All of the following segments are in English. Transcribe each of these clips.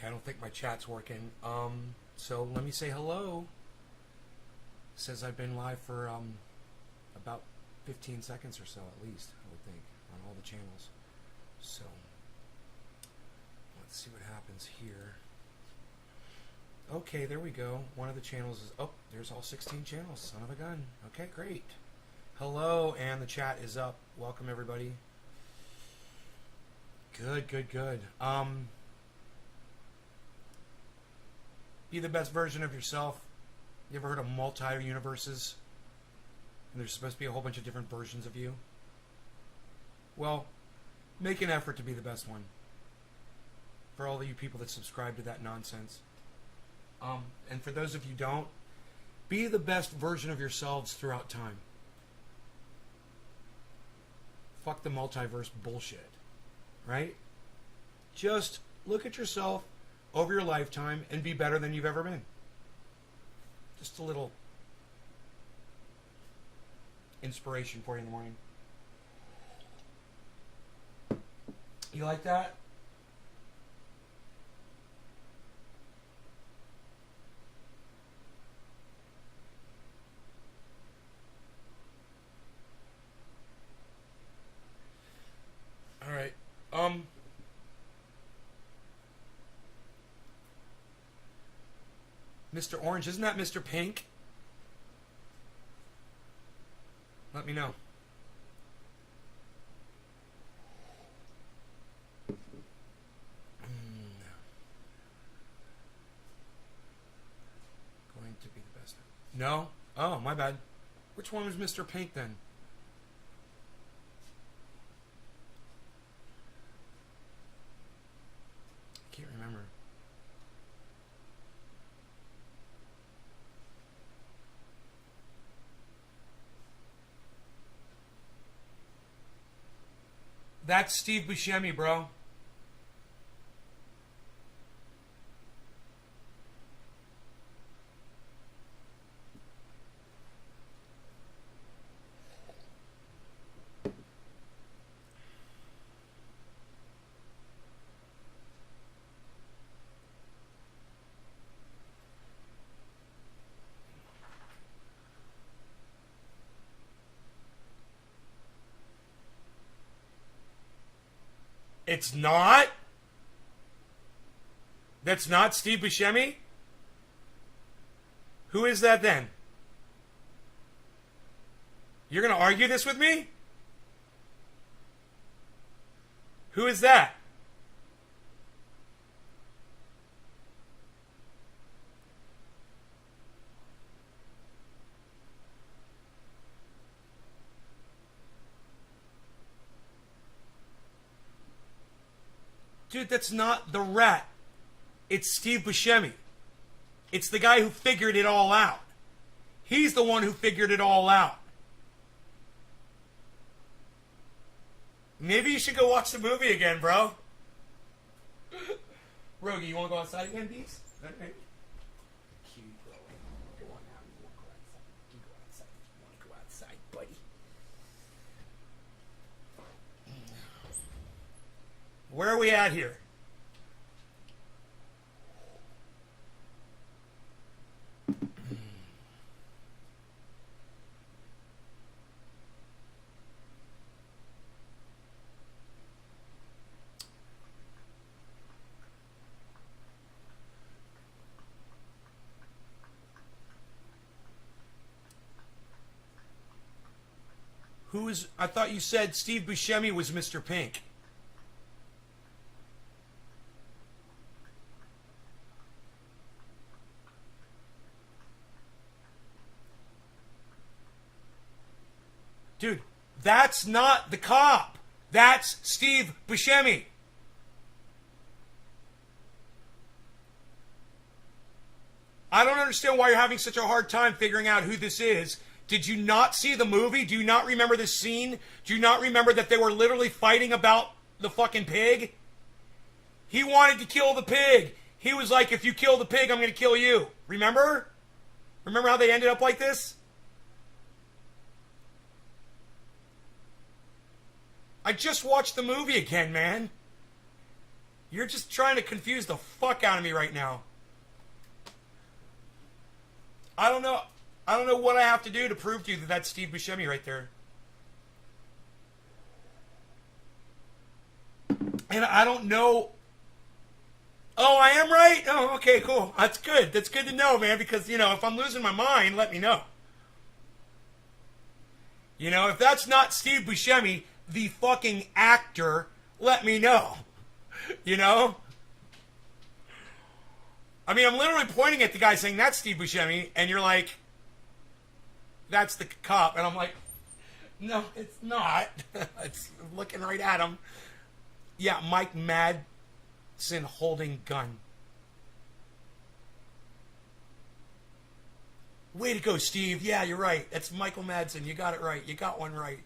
Okay, I don't think my chat's working. So let me say hello. It says I've been live for about 15 seconds or so at least, I would think, on all the channels. So let's see what happens here. Okay, there we go. One of the channels is there's all 16 channels. Son of a gun. Okay, great. Hello, and the chat is up. Welcome everybody. Good. Be the best version of yourself. You ever heard of multi-universes? And there's supposed to be a whole bunch of different versions of you? Well, make an effort to be the best one. For all of you people that subscribe to that nonsense. And for those of you who don't, be the best version of yourselves throughout time. Fuck the multiverse bullshit. Right? Just look at yourself over your lifetime and be better than you've ever been. Just a little inspiration for you in the morning. You like that? All right. Mr. Orange, isn't that Mr. Pink? Let me know. Going to be the best. No? Oh, my bad. Which one was Mr. Pink then? I can't remember. That's Steve Buscemi, bro. It's not? That's not Steve Buscemi? Who is that then? You're going to argue this with me? Who is that? Dude, that's not the Rat. It's Steve Buscemi. It's the guy who figured it all out. He's the one who figured it all out. Maybe you should go watch the movie again, bro. Rogie, you want to go outside again, Beats? Okay. Cute, bro. Go on now. You want to go outside? You go outside. You want to go outside, buddy? Where are we at here? Who is... I thought you said Steve Buscemi was Mr. Pink. Dude, that's not the cop. That's Steve Buscemi. I don't understand why you're having such a hard time figuring out who this is. Did you not see the movie? Do you not remember this scene? Do you not remember that they were literally fighting about the fucking pig? He wanted to kill the pig. He was like, if you kill the pig, I'm going to kill you. Remember? Remember how they ended up like this? I just watched the movie again, man. You're just trying to confuse the fuck out of me right now. I don't know. I don't know what I have to do to prove to you that that's Steve Buscemi right there. And I don't know. Oh, I am right? Oh, okay, cool. That's good. That's good to know, man, because, you know, if I'm losing my mind, let me know. You know, if that's not Steve Buscemi, the fucking actor, let me know. You know? I mean, I'm literally pointing at the guy saying, that's Steve Buscemi, and you're like, that's the cop. And I'm like, no, it's not. It's looking right at him. Yeah, Mike Madsen holding gun. Way to go, Steve. Yeah, you're right. That's Michael Madsen. You got it right. You got one right.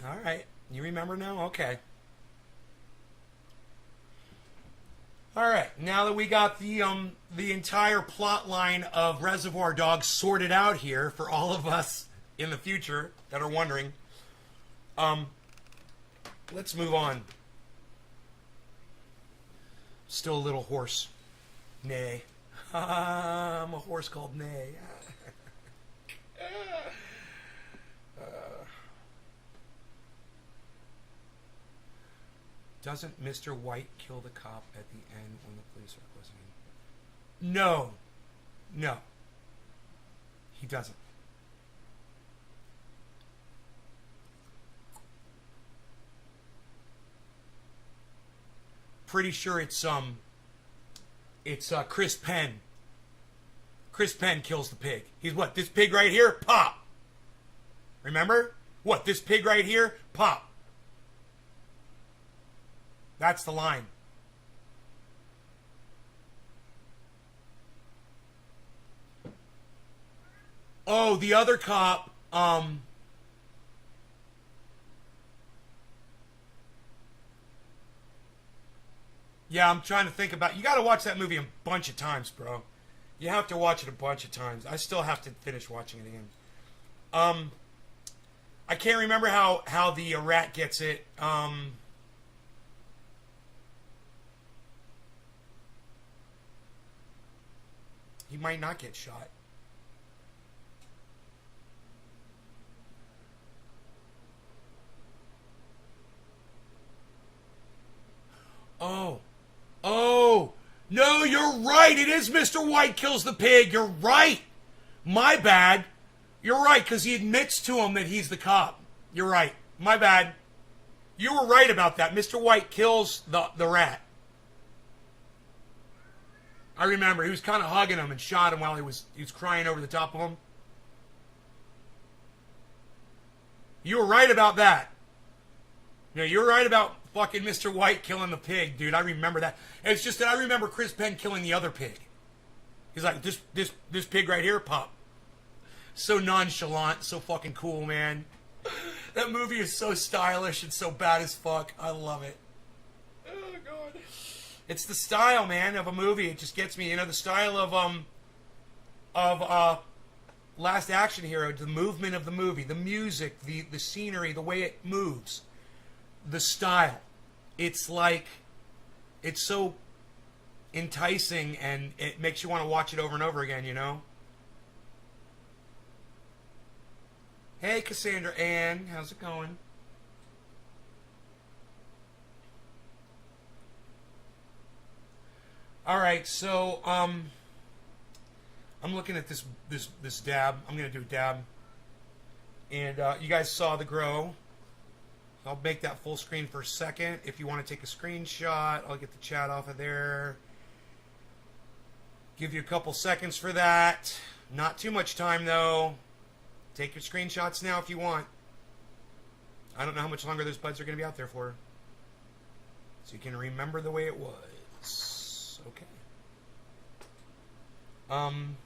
All right. You remember now? Okay. All right. Now that we got the entire plot line of Reservoir Dogs sorted out here for all of us in the future that are wondering, let's move on. Still a little hoarse. Nay. I'm a horse called Nay. Doesn't Mr. White kill the cop at the end when the police are listening? No. No. He doesn't. Pretty sure it's Chris Penn. Chris Penn kills the pig. He's what? This pig right here? Pop. Remember? What? This pig right here? Pop. That's the line. Oh, the other cop, yeah, I'm trying to think about. You got to watch that movie a bunch of times, bro. You have to watch it a bunch of times. I still have to finish watching it again. I can't remember how the rat gets it. He might not get shot. Oh. Oh. No, you're right. It is Mr. White kills the pig. You're right. My bad. You're right, because he admits to him that he's the cop. You're right. My bad. You were right about that. Mr. White kills the rat. I remember. He was kind of hugging him and shot him while he was crying over the top of him. You were right about that. No, you're right about fucking Mr. White killing the pig, dude. I remember that. It's just that I remember Chris Penn killing the other pig. He's like, this pig right here, Pop. So nonchalant, so fucking cool, man. That movie is so stylish and so bad as fuck. I love it. Oh, God. It's the style, man, of a movie. It just gets me. You know, the style of Last Action Hero, the movement of the movie, the music, the scenery, the way it moves, the style. It's like, it's so enticing and it makes you want to watch it over and over again, you know? Hey, Cassandra Ann, how's it going? All right, so I'm looking at this dab. I'm gonna do a dab, and you guys saw the grow. I'll make that full screen for a second. If you want to take a screenshot, I'll get the chat off of there. Give you a couple seconds for that. Not too much time though. Take your screenshots now if you want. I don't know how much longer those buds are going to be out there for. So you can remember the way it was. Okay. Can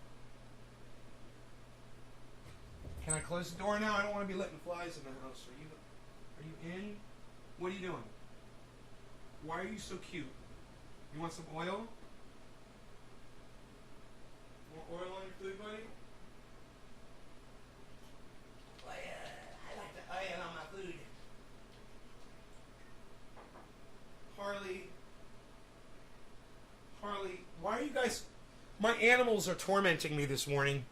I close the door now? I don't want to be letting flies in the house. Are you in? What are you doing? Why are you so cute? You want some oil? More oil on your food, buddy? everybody. Why are you guys... My animals are tormenting me this morning.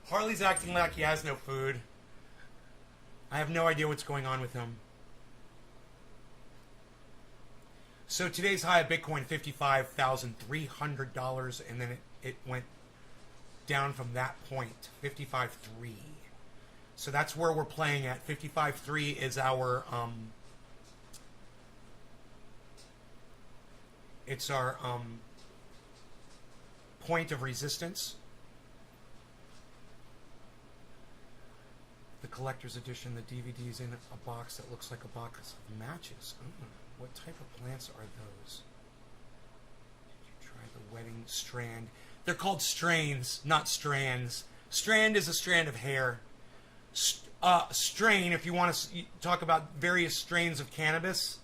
Harley's acting like he has no food. I have no idea what's going on with him. So today's high of Bitcoin, $55,300, and then it went down from that point, 55.3. So that's where we're playing at. 55.3 is our it's our point of resistance. The collector's edition, the DVD's in a box that looks like a box of matches. What type of plants are those? Did you try the wedding strand? They're called strains, not strands. Strand is a strand of hair. Strain, if you want to talk about various strains of cannabis,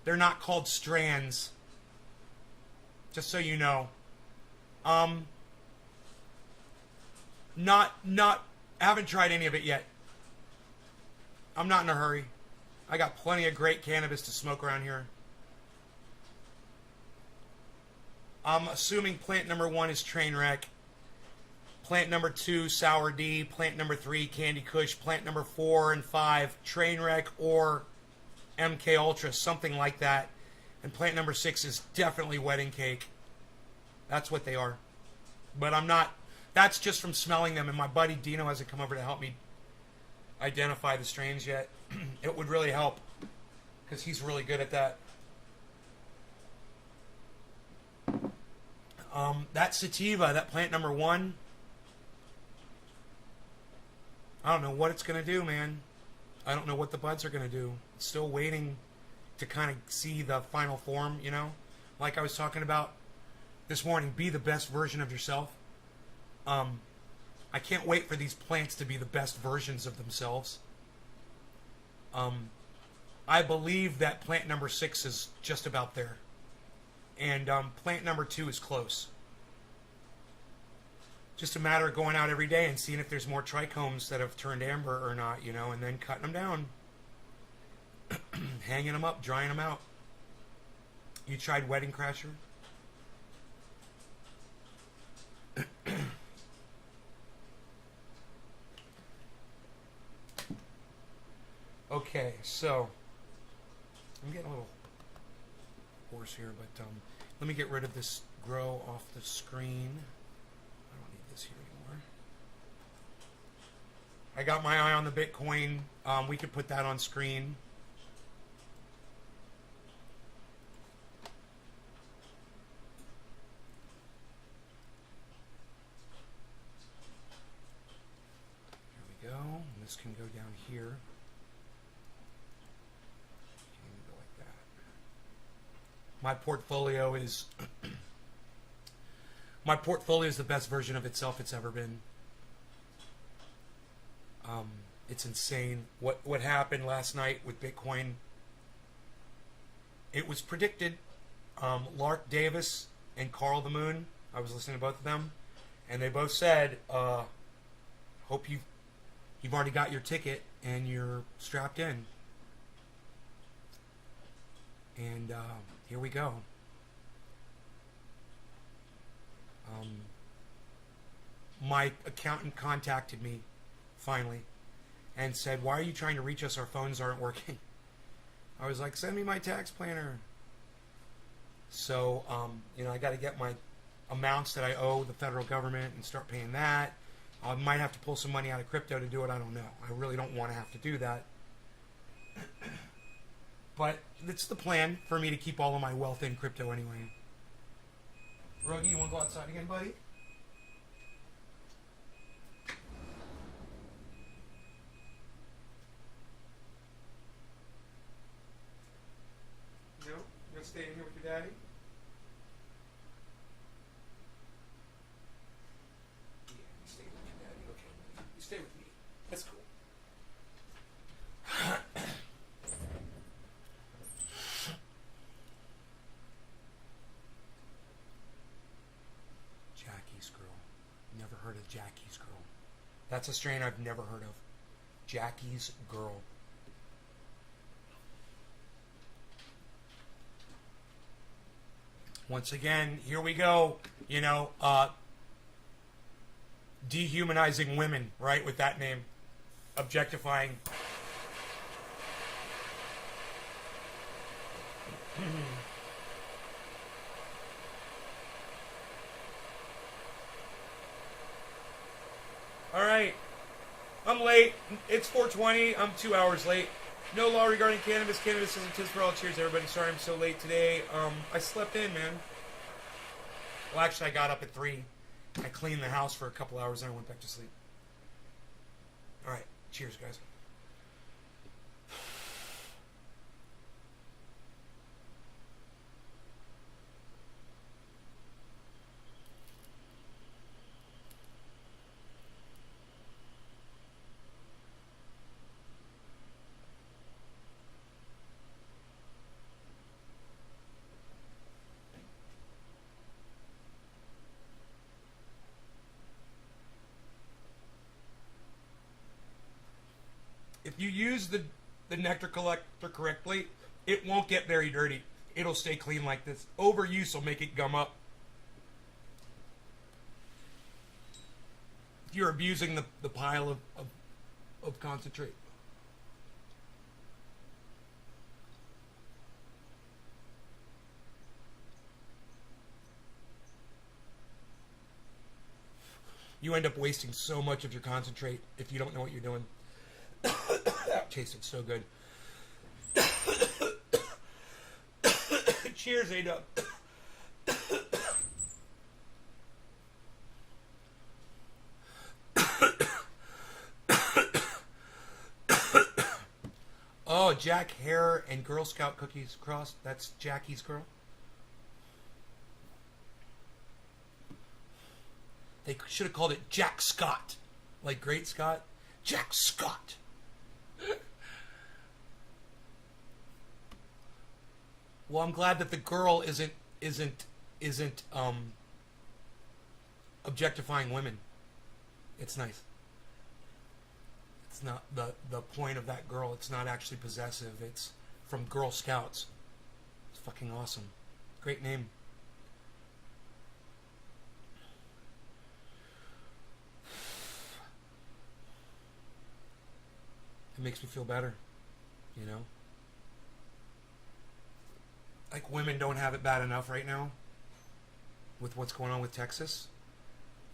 they're not called strands. Just so you know. I haven't tried any of it yet. I'm not in a hurry. I got plenty of great cannabis to smoke around here. I'm assuming plant number 1 is Trainwreck. Plant number 2, Sour D. Plant number 3, Candy Kush. Plant number 4 and 5, Trainwreck or MK Ultra, something like that. And plant number 6 is definitely Wedding Cake. That's what they are. But I'm not... That's just from smelling them, and my buddy Dino hasn't come over to help me identify the strains yet. It would really help, because he's really good at that. That sativa, that plant number 1, I don't know what it's going to do, man. I don't know what the buds are going to do. Still waiting to kind of see the final form, you know? Like I was talking about this morning, be the best version of yourself. I can't wait for these plants to be the best versions of themselves. I believe that plant number 6 is just about there. And plant number 2 is close. Just a matter of going out every day and seeing if there's more trichomes that have turned amber or not, you know, and then cutting them down. Hanging them up, drying them out. You tried Wedding Crasher? Okay, so I'm getting a little hoarse here, but let me get rid of this grow off the screen. I don't need this here anymore. I got my eye on the Bitcoin. We could put that on screen. Here we go. And this can go down here. My portfolio is the best version of itself it's ever been. It's insane what happened last night with Bitcoin. It was predicted. Lark Davis and Carl the Moon, I was listening to both of them, and they both said, hope you've already got your ticket and you're strapped in. And here we go. My accountant contacted me finally and said, "Why are you trying to reach us? Our phones aren't working." I was like, "Send me my tax planner." So, you know, I got to get my amounts that I owe the federal government and start paying that. I might have to pull some money out of crypto to do it. I don't know. I really don't want to have to do that. But it's the plan for me to keep all of my wealth in crypto anyway. Rogie, you want to go outside again, buddy? No? You want to stay in here with your daddy? Yeah, you stay with your daddy. Okay. You stay with me. That's cool. Jackie's Girl. Never heard of Jackie's Girl. That's a strain I've never heard of. Jackie's Girl. Once again, here we go. Dehumanizing women, right, with that name. Objectifying. All right. I'm late. It's 4:20. I'm 2 hours late. No law regarding cannabis. Cannabis isn't tis for all. Cheers, everybody. Sorry I'm so late today. I slept in, man. Well, actually, I got up at 3. I cleaned the house for a couple hours and I went back to sleep. All right. Cheers, guys. If you use the nectar collector correctly, it won't get very dirty. It'll stay clean like this. Overuse will make it gum up. If you're abusing the pile of concentrate. You end up wasting so much of your concentrate if you don't know what you're doing. That tasted so good. Cheers, A-Dub. Oh, Jack Hare and Girl Scout cookies crossed. That's Jackie's girl. They should have called it Jack Scott. Like Great Scott. Jack Scott. Well, I'm glad that the girl isn't objectifying women. It's nice. It's not the point of that girl. It's not actually possessive. It's from Girl Scouts. It's fucking awesome. Great name. It makes me feel better, you know? Like women don't have it bad enough right now with what's going on with Texas.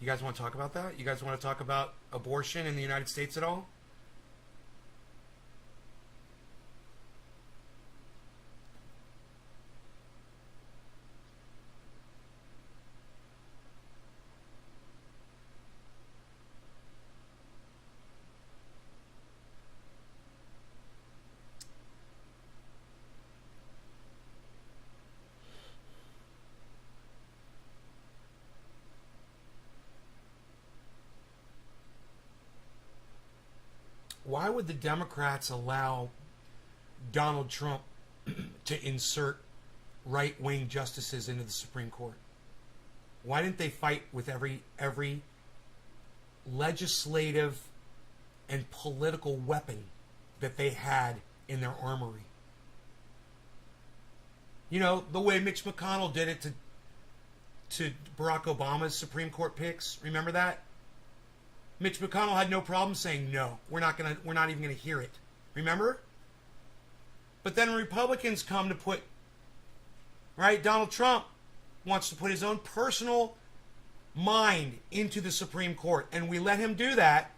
You guys want to talk about that? You guys want to talk about abortion in the United States at all? Why would the Democrats allow Donald Trump to insert right-wing justices into the Supreme Court? Why didn't they fight with every legislative and political weapon that they had in their armory? You know, the way Mitch McConnell did it to Barack Obama's Supreme Court picks. Remember that? Mitch McConnell had no problem saying no. We're not even gonna hear it. Remember? But then Republicans come to put, right? Donald Trump wants to put his own personal mind into the Supreme Court, and we let him do that.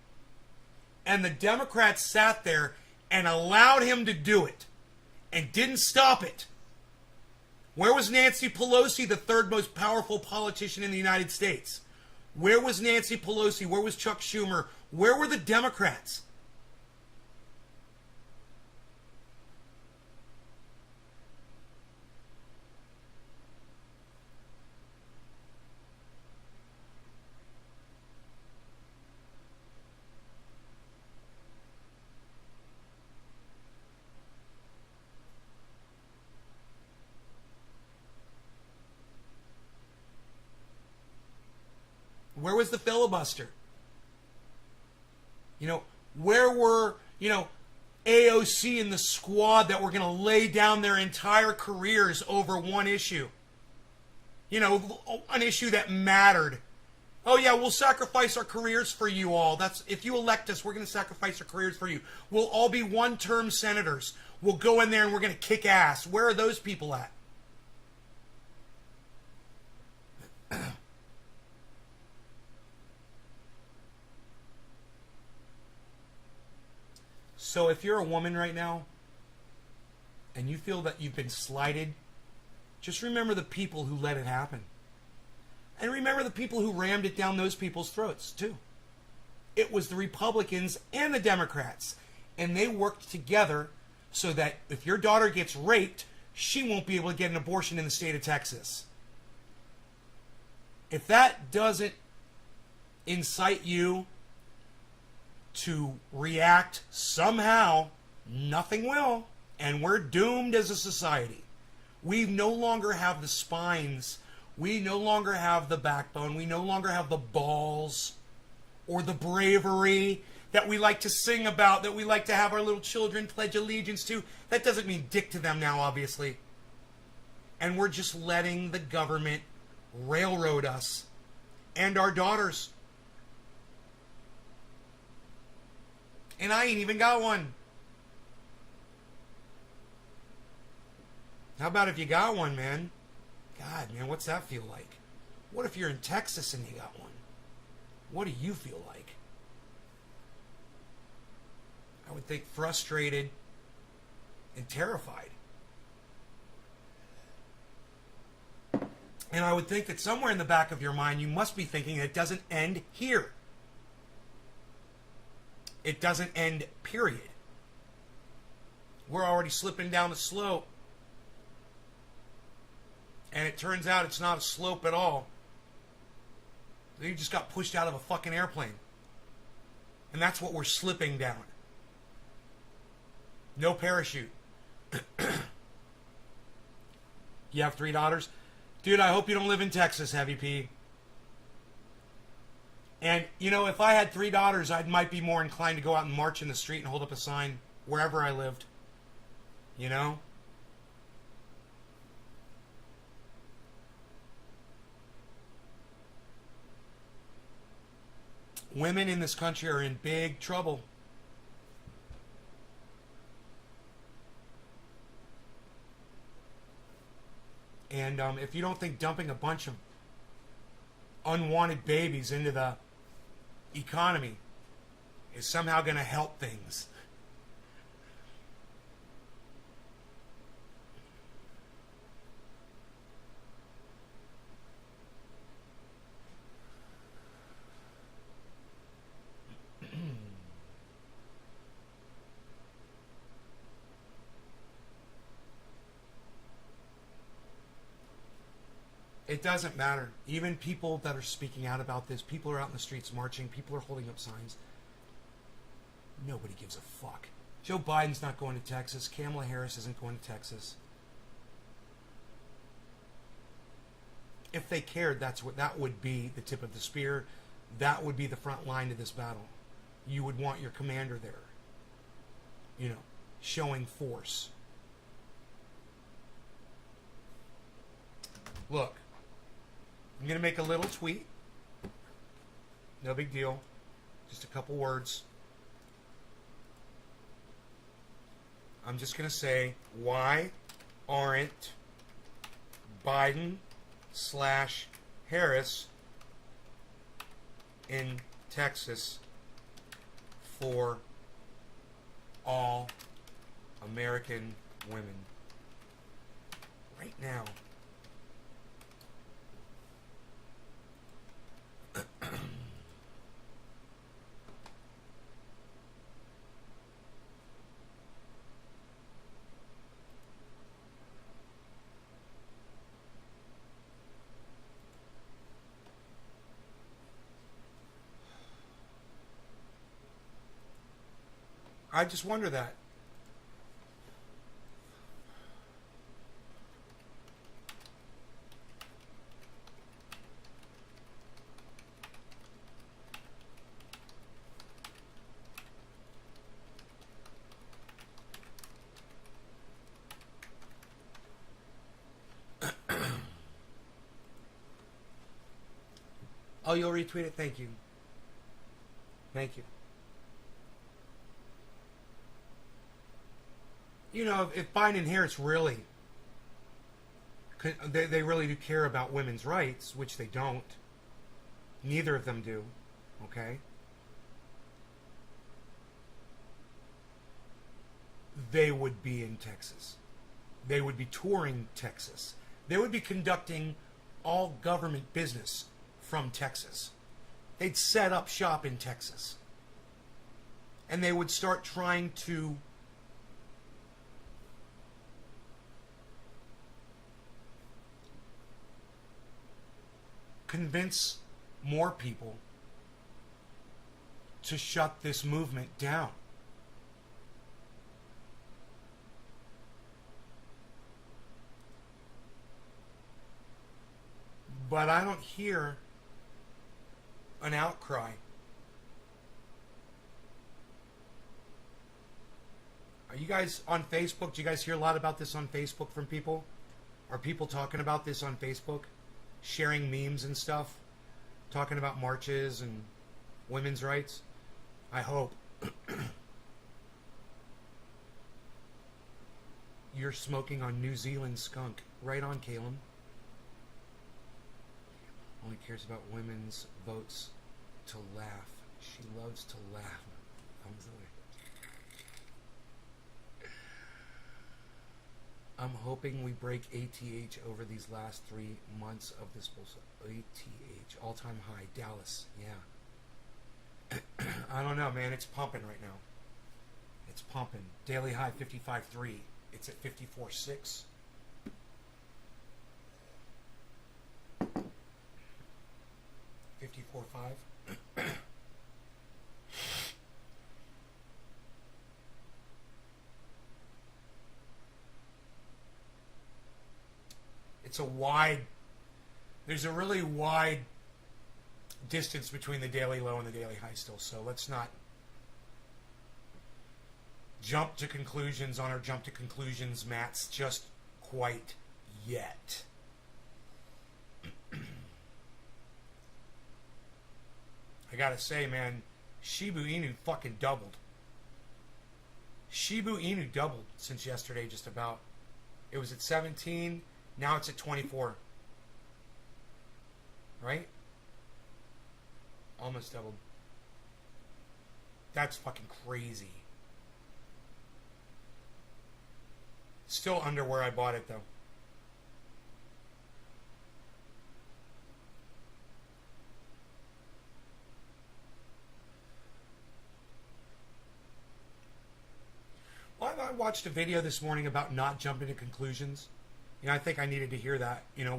And the Democrats sat there and allowed him to do it and didn't stop it. Where was Nancy Pelosi, the third most powerful politician in the United States? Where was Nancy Pelosi? Where was Chuck Schumer? Where were the Democrats? Where was the filibuster? You know, where were, AOC and the squad that were going to lay down their entire careers over one issue? You know, an issue that mattered. Oh yeah, we'll sacrifice our careers for you all. That's if you elect us, we're going to sacrifice our careers for you. We'll all be one-term senators. We'll go in there and we're going to kick ass. Where are those people at? So if you're a woman right now and you feel that you've been slighted, just remember the people who let it happen. And remember the people who rammed it down those people's throats, too. It was the Republicans and the Democrats. And they worked together so that if your daughter gets raped, she won't be able to get an abortion in the state of Texas. If that doesn't incite you to react somehow, nothing will. And we're doomed as a society. We no longer have the spines. We no longer have the backbone. We no longer have the balls or the bravery that we like to sing about, that we like to have our little children pledge allegiance to. That doesn't mean dick to them now, obviously. And we're just letting the government railroad us and our daughters. And I ain't even got one. How about if you got one, man? God, man, what's that feel like? What if you're in Texas and you got one? What do you feel like? I would think frustrated and terrified. And I would think that somewhere in the back of your mind you must be thinking it doesn't end here. It doesn't end, period. We're already slipping down the slope. And it turns out it's not a slope at all. You just got pushed out of a fucking airplane. And that's what we're slipping down. No parachute. You have 3 daughters? Dude, I hope you don't live in Texas, Heavy P. And, you know, if I had 3 daughters, I might be more inclined to go out and march in the street and hold up a sign wherever I lived. You know? Women in this country are in big trouble. And if you don't think dumping a bunch of unwanted babies into the economy is somehow going to help things, it doesn't matter. Even people that are speaking out about this, people are out in the streets marching, people are holding up signs. Nobody gives a fuck. Joe Biden's not going to Texas. Kamala Harris isn't going to Texas. If they cared, that would be the tip of the spear. That would be the front line of this battle. You would want your commander there. You know, showing force. Look, I'm going to make a little tweet. No big deal. Just a couple words. I'm just going to say, why aren't Biden/Harris in Texas for all American women right now? I just wonder that. Oh, you'll retweet it? Thank you. Thank you. You know, if Biden and Harris really, they really do care about women's rights, which they don't. Neither of them do. Okay? They would be in Texas. They would be touring Texas. They would be conducting all government business from Texas. They'd set up shop in Texas. And they would start trying to convince more people to shut this movement down. But I don't hear an outcry. Are you guys on Facebook? Do you guys hear a lot about this on Facebook from people? Are people talking about this on Facebook? Sharing memes and stuff? Talking about marches and women's rights? I hope. You're smoking on New Zealand skunk. Right on, Caleb. Only cares about women's votes to laugh. She loves to laugh. I'm hoping we break ATH over these last 3 months of this bullshit. ATH, all-time high. Dallas, yeah. I don't know, man. It's pumping right now. It's pumping. Daily high 55.3. It's at 54.6. $54.5. There's a really wide distance between the daily low and the daily high still, so let's not jump to conclusions on our jump to conclusions mats just quite yet. I gotta say, man, Shiba Inu fucking doubled. Shiba Inu doubled since yesterday, just about. It was at 17, now it's at 24. Right? Almost doubled. That's fucking crazy. Still under where I bought it, though. Well, I watched a video this morning about not jumping to conclusions. You know, I think I needed to hear that, you know,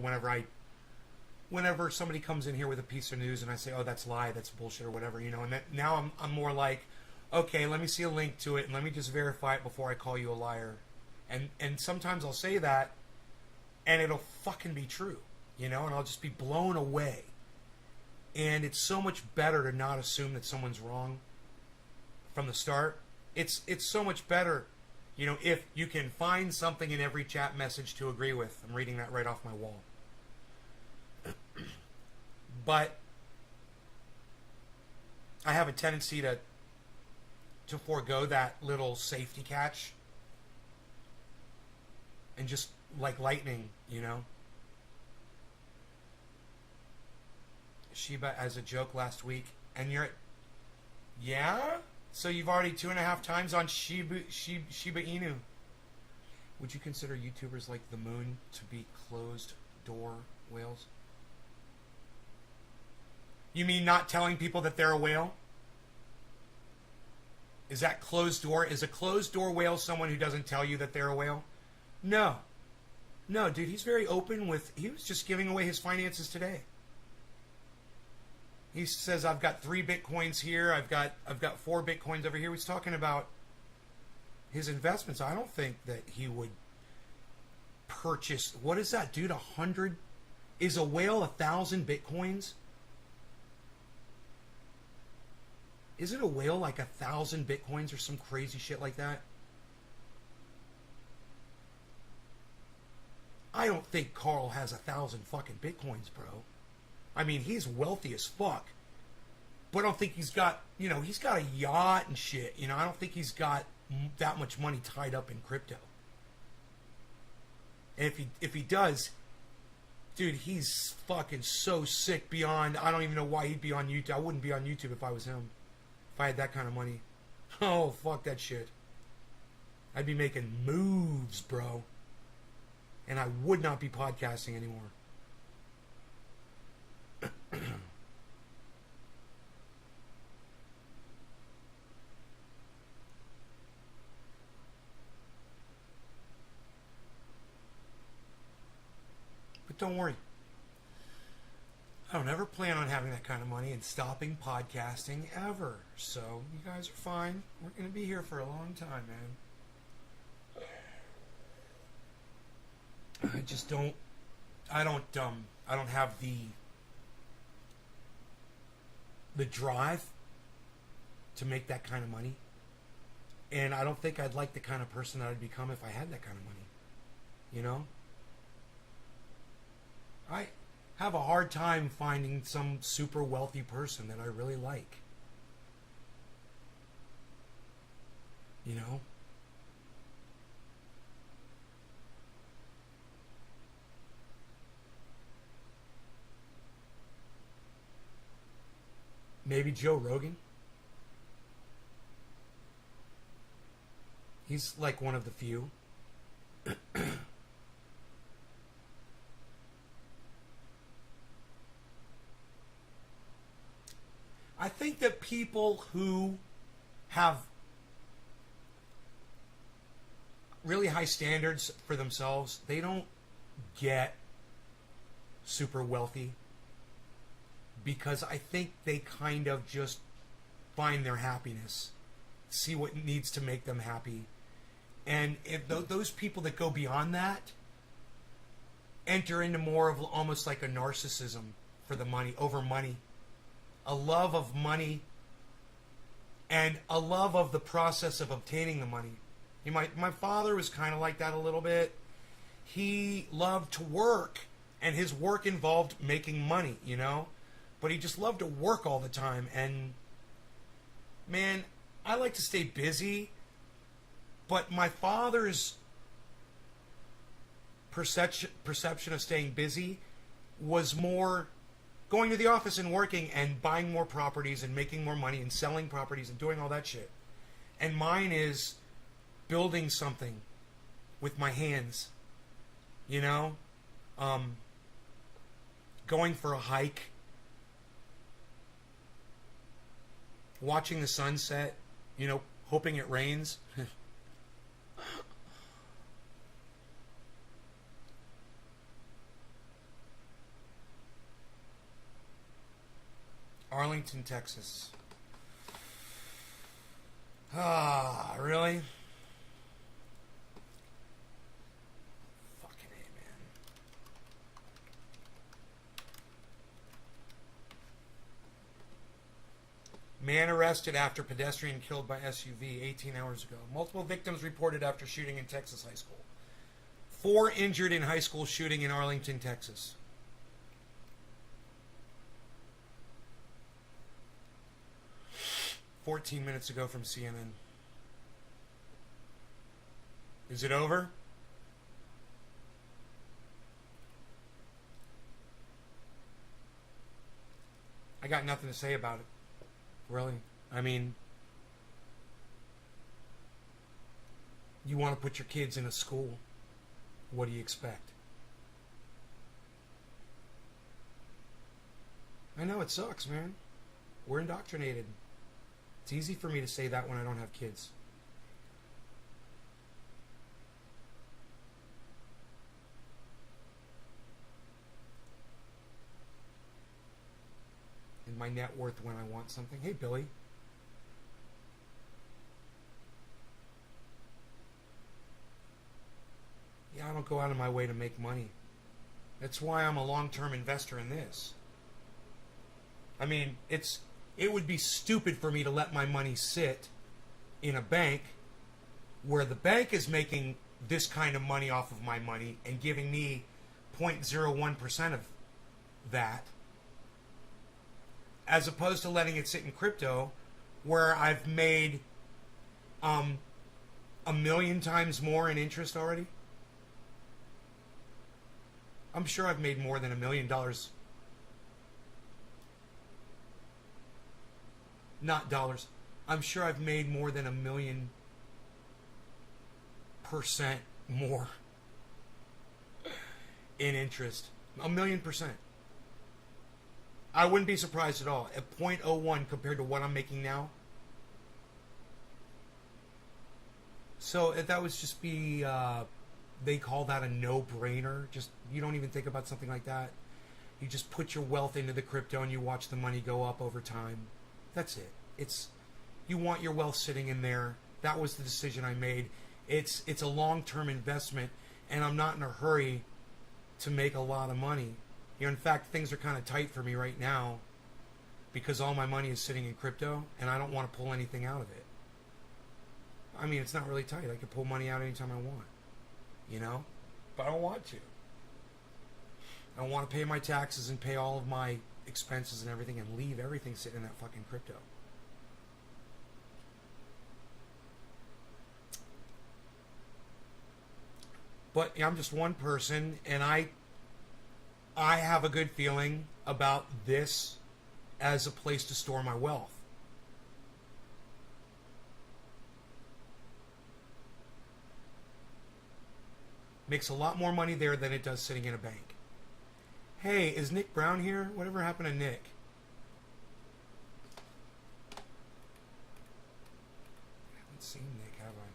whenever somebody comes in here with a piece of news and I say, oh, that's lie, that's bullshit or whatever, you know, and now I'm more like, okay, let me see a link to it and let me just verify it before I call you a liar. And sometimes I'll say that and it'll fucking be true, you know, and I'll just be blown away. And it's so much better to not assume that someone's wrong from the start. It's so much better, you know, if you can find something in every chat message to agree with. I'm reading that right off my wall. But I have a tendency to forego that little safety catch and just like lightning, you know. Shiba as a joke last week, and you're, yeah. So you've already 2.5 times on Shiba Inu. Would you consider YouTubers like the Moon to be closed door whales? You mean not telling people that they're a whale? Is that closed door? Is a closed door whale someone who doesn't tell you that they're a whale? No. No, dude, he's very open with... He was just giving away his finances today. He says, I've got 3 Bitcoins here. I've got 4 Bitcoins over here. He's talking about his investments. I don't think that he would purchase... What is that, dude? 100... Is a whale 1,000 Bitcoins? Isn't a whale like 1,000 Bitcoins or some crazy shit like that? I don't think Carl has 1,000 fucking Bitcoins, bro. I mean, he's wealthy as fuck. But I don't think he's got, he's got a yacht and shit. I don't think he's got that much money tied up in crypto. And if he does, dude, he's fucking so sick beyond. I don't even know why he'd be on YouTube. I wouldn't be on YouTube if I was him. If I had that kind of money. Oh, fuck that shit. I'd be making moves, bro. And I would not be podcasting anymore. But don't worry. I don't ever plan on having that kind of money and stopping podcasting ever. So you guys are fine. We're going to be here for a long time, man. I just don't. I don't have the drive to make that kind of money. And I don't think I'd like the kind of person that I'd become if I had that kind of money. I have a hard time finding some super wealthy person that I really like. Maybe Joe Rogan. He's like one of the few. I think that people who have really high standards for themselves, they don't get super wealthy because I think they kind of just find their happiness, see what needs to make them happy. And if those people that go beyond that enter into more of almost like a narcissism for the money, over money. A love of money and a love of the process of obtaining the money. My father was kind of like that a little bit. He loved to work, and his work involved making money, But he just loved to work all the time. And, man, I like to stay busy, but my father's perception of staying busy was more going to the office and working and buying more properties and making more money and selling properties and doing all that shit. And mine is building something with my hands, going for a hike, watching the sunset, hoping it rains. Arlington, Texas. Ah, really? Fucking A, man. Man arrested after pedestrian killed by SUV 18 hours ago. Multiple victims reported after shooting in Texas high school. 4 injured in high school shooting in Arlington, Texas. 14 minutes ago from CNN. Is it over? I got nothing to say about it. Really. I mean, you want to put your kids in a school. What do you expect? I know it sucks, man. We're indoctrinated. It's easy for me to say that when I don't have kids. And my net worth when I want something. Hey, Billy. Yeah, I don't go out of my way to make money. That's why I'm a long-term investor in this. I mean, it would be stupid for me to let my money sit in a bank where the bank is making this kind of money off of my money and giving me 0.01% of that. as opposed to letting it sit in crypto, where I've made 1,000,000 times more in interest already. I'm sure I've made more than $1,000,000. Not dollars. I'm sure I've made more than 1,000,000% more in interest. 1,000,000%. I wouldn't be surprised at all. At 0.01 compared to what I'm making now. So if that would just be, they call that a no-brainer. Just, you don't even think about something like that. You just put your wealth into the crypto and you watch the money go up over time. That's it. You want your wealth sitting in there. That was the decision I made. It's a long-term investment, and I'm not in a hurry to make a lot of money. In fact, things are kind of tight for me right now because all my money is sitting in crypto, and I don't want to pull anything out of it. I mean, it's not really tight. I can pull money out anytime I want, but I don't want to. I want to pay my taxes and pay all of my expenses and everything and leave everything sitting in that fucking crypto. But I'm just one person, and I have a good feeling about this as a place to store my wealth. Makes a lot more money there than it does sitting in a bank. Hey, is Nick Brown here? Whatever happened to Nick? I haven't seen Nick, have I?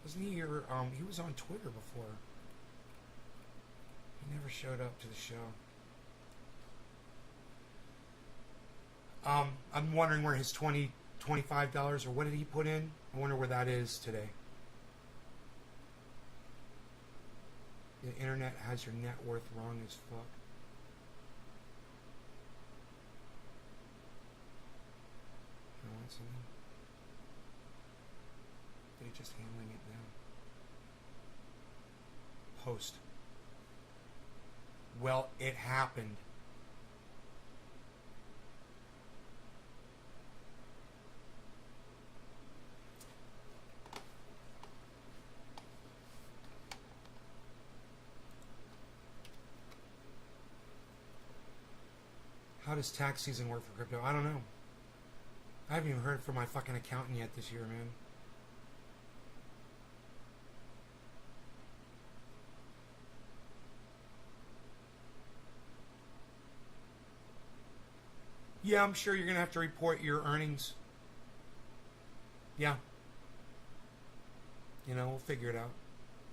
Wasn't he here? He was on Twitter before. He never showed up to the show. I'm wondering where his $25 or what did he put in? I wonder where that is today. The internet has your net worth wrong as fuck. You want something? They're just handling it now. Post. Well, it happened. How does tax season work for crypto? I don't know. I haven't even heard from my fucking accountant yet this year, man. Yeah, I'm sure you're going to have to report your earnings. Yeah. We'll figure it out.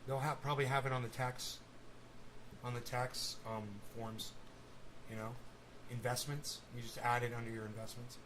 They'll probably have it on the tax forms, investments. You just add it under your investments.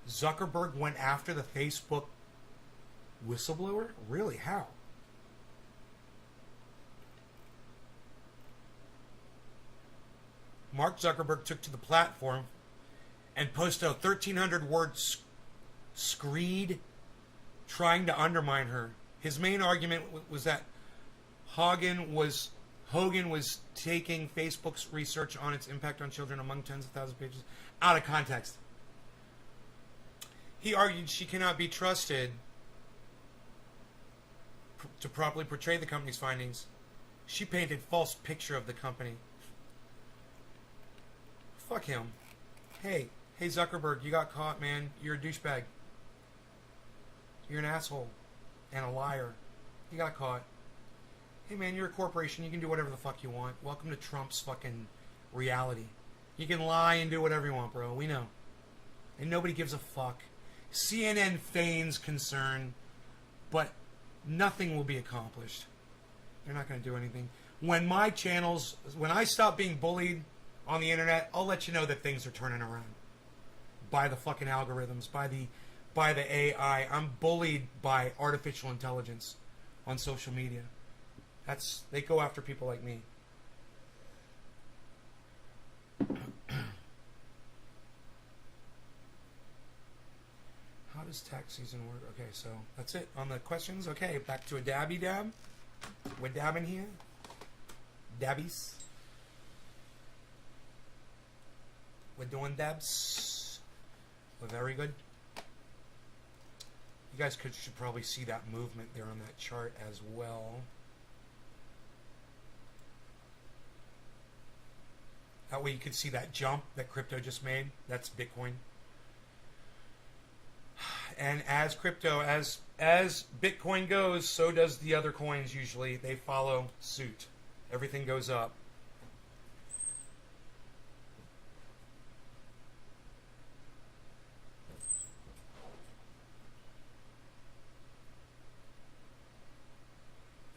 Zuckerberg went after the Facebook whistleblower? Really? How? Mark Zuckerberg took to the platform and posted a 1,300 word screed trying to undermine her. His main argument was that Hogan was taking Facebook's research on its impact on children among tens of thousands of pages out of context. He argued she cannot be trusted to properly portray the company's findings. She painted false picture of the company. Fuck him. Hey Zuckerberg, you got caught, man. You're a douchebag. You're an asshole and a liar. You got caught. Hey man, you're a corporation. You can do whatever the fuck you want. Welcome to Trump's fucking reality. You can lie and do whatever you want, bro. We know. And nobody gives a fuck. CNN feigns concern, but nothing will be accomplished. They're not going to do anything. When I stop being bullied on the internet, I'll let you know that things are turning around. By the fucking algorithms, by the AI. I'm bullied by artificial intelligence on social media. They go after people like me. How does tax season work? Okay, so that's it on the questions. Okay, back to a dabby dab. We're dabbing here. Dabbies. We're doing dabs. We're very good. You guys should probably see that movement there on that chart as well. That way you can see that jump that crypto just made. That's Bitcoin. And as Bitcoin goes, so does the other coins usually. They follow suit. Everything goes up.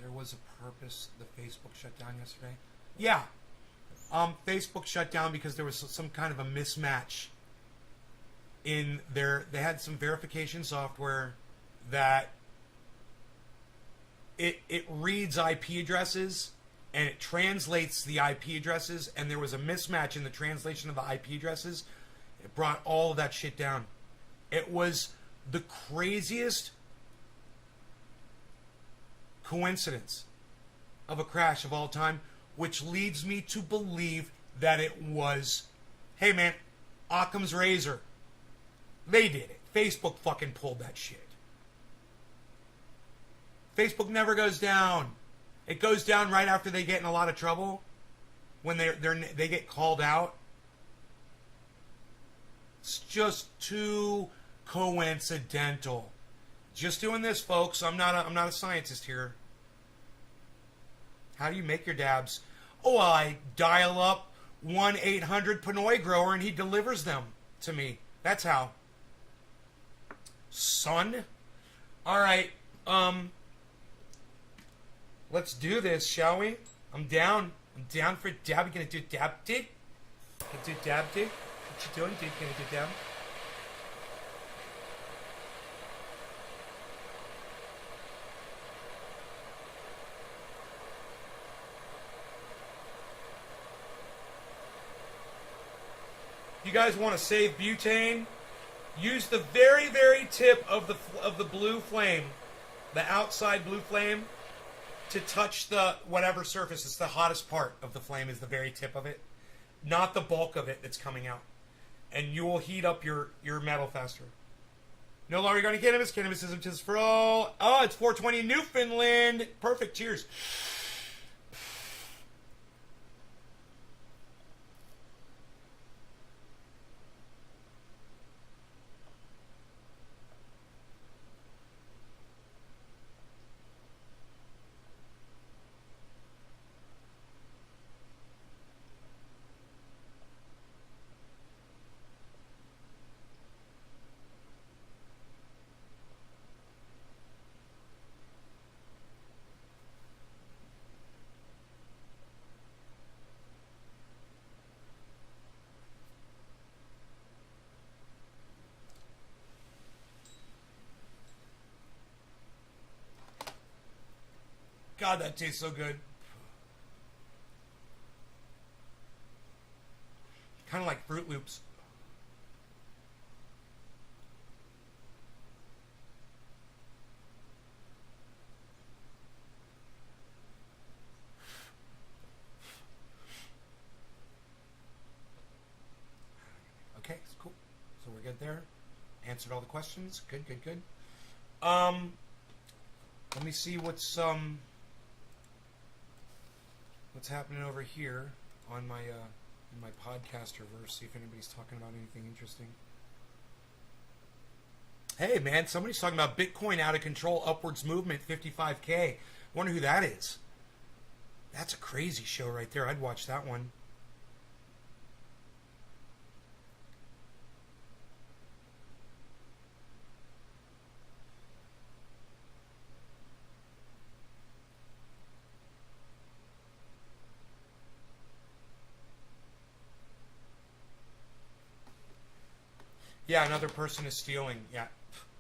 There was a purpose the Facebook shut down yesterday. Yeah. Facebook shut down because there was some kind of a mismatch in they had some verification software that it reads IP addresses and it translates the IP addresses, and there was a mismatch in the translation of the IP addresses. It brought all of that shit down. It was the craziest coincidence of a crash of all time, which leads me to believe that it was, hey man, Occam's razor. They did it. Facebook fucking pulled that shit. Facebook never goes down. It goes down right after they get in a lot of trouble, when they get called out. It's just too coincidental. Just doing this, folks. I'm not a scientist here. How do you make your dabs? Oh, I dial up 1-800-Pinoy Grower and he delivers them to me. That's how. Son. All right. Let's do this, shall we? I'm down. I'm down for dab. You gonna do dab dig? Gonna do dab dig? What you doing, dude? Gonna do dab? You guys want to save butane? Use the very, very tip of the blue flame, the outside blue flame, to touch the whatever surface. It's the hottest part of the flame is the very tip of it, not the bulk of it that's coming out. And you will heat up your metal faster. No longer going to cannabis. Cannabis isn't just for all. Oh, it's 420 Newfoundland. Perfect. Cheers. God, that tastes so good. Kind of like Fruit Loops. Okay, cool. So we're good there. Answered all the questions. Good, good, good. Let me see what's happening over here on my in my podcasterverse. See if anybody's talking about anything interesting. Hey man, somebody's talking about Bitcoin out of control, upwards movement, 55K. Wonder who that is. That's a crazy show right there. I'd watch that one. Yeah, another person is stealing. Yeah,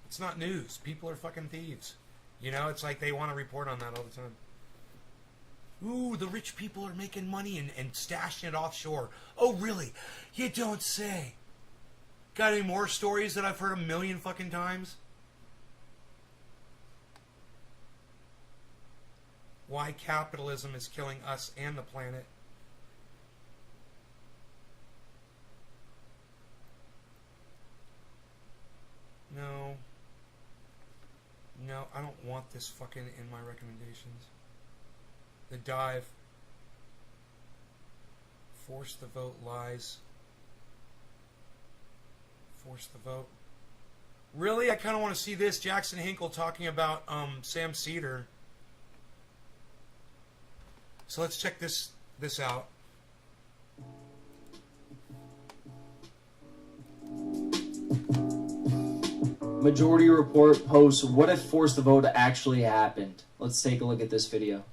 it's not news. People are fucking thieves. You know, it's like they want to report on that all the time. Ooh, the rich people are making money and stashing it offshore. Oh, really? You don't say. Got any more stories that I've heard a million fucking times? Why capitalism is killing us and the planet. No. No, I don't want this fucking in my recommendations. The Dive. Force the vote lies. Force the vote. Really? I kind of want to see this. Jackson Hinkle talking about Sam Seder. So let's check this out. Majority Report posts, what if Force the Vote actually happened? Let's take a look at this video.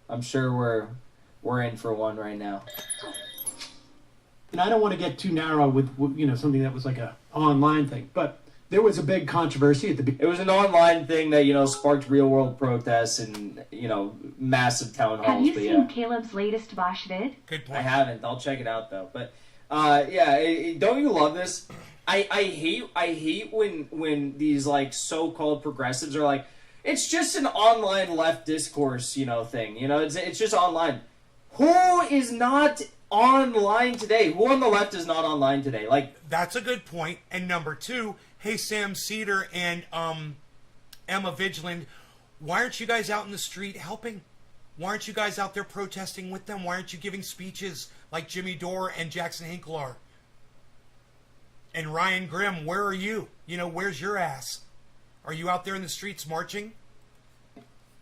I'm sure we're in for one right now. And I don't want to get too narrow with something that was like a online thing, but there was a big controversy at the beginning. It was an online thing that, sparked real world protests and, massive town halls. Have you seen Caleb's latest Bosch vid? Good point. I haven't. I'll check it out though. But don't you love this? I hate when these like so-called progressives are like, it's just an online left discourse, thing. It's just online. Who is not online today? Who on the left is not online today? Like, that's a good point. And number two, hey, Sam Seder and Emma Vigeland, why aren't you guys out in the street helping? Why aren't you guys out there protesting with them? Why aren't you giving speeches like Jimmy Dore and Jackson Hinkle are? And Ryan Grimm, where are you? Where's your ass? Are you out there in the streets marching?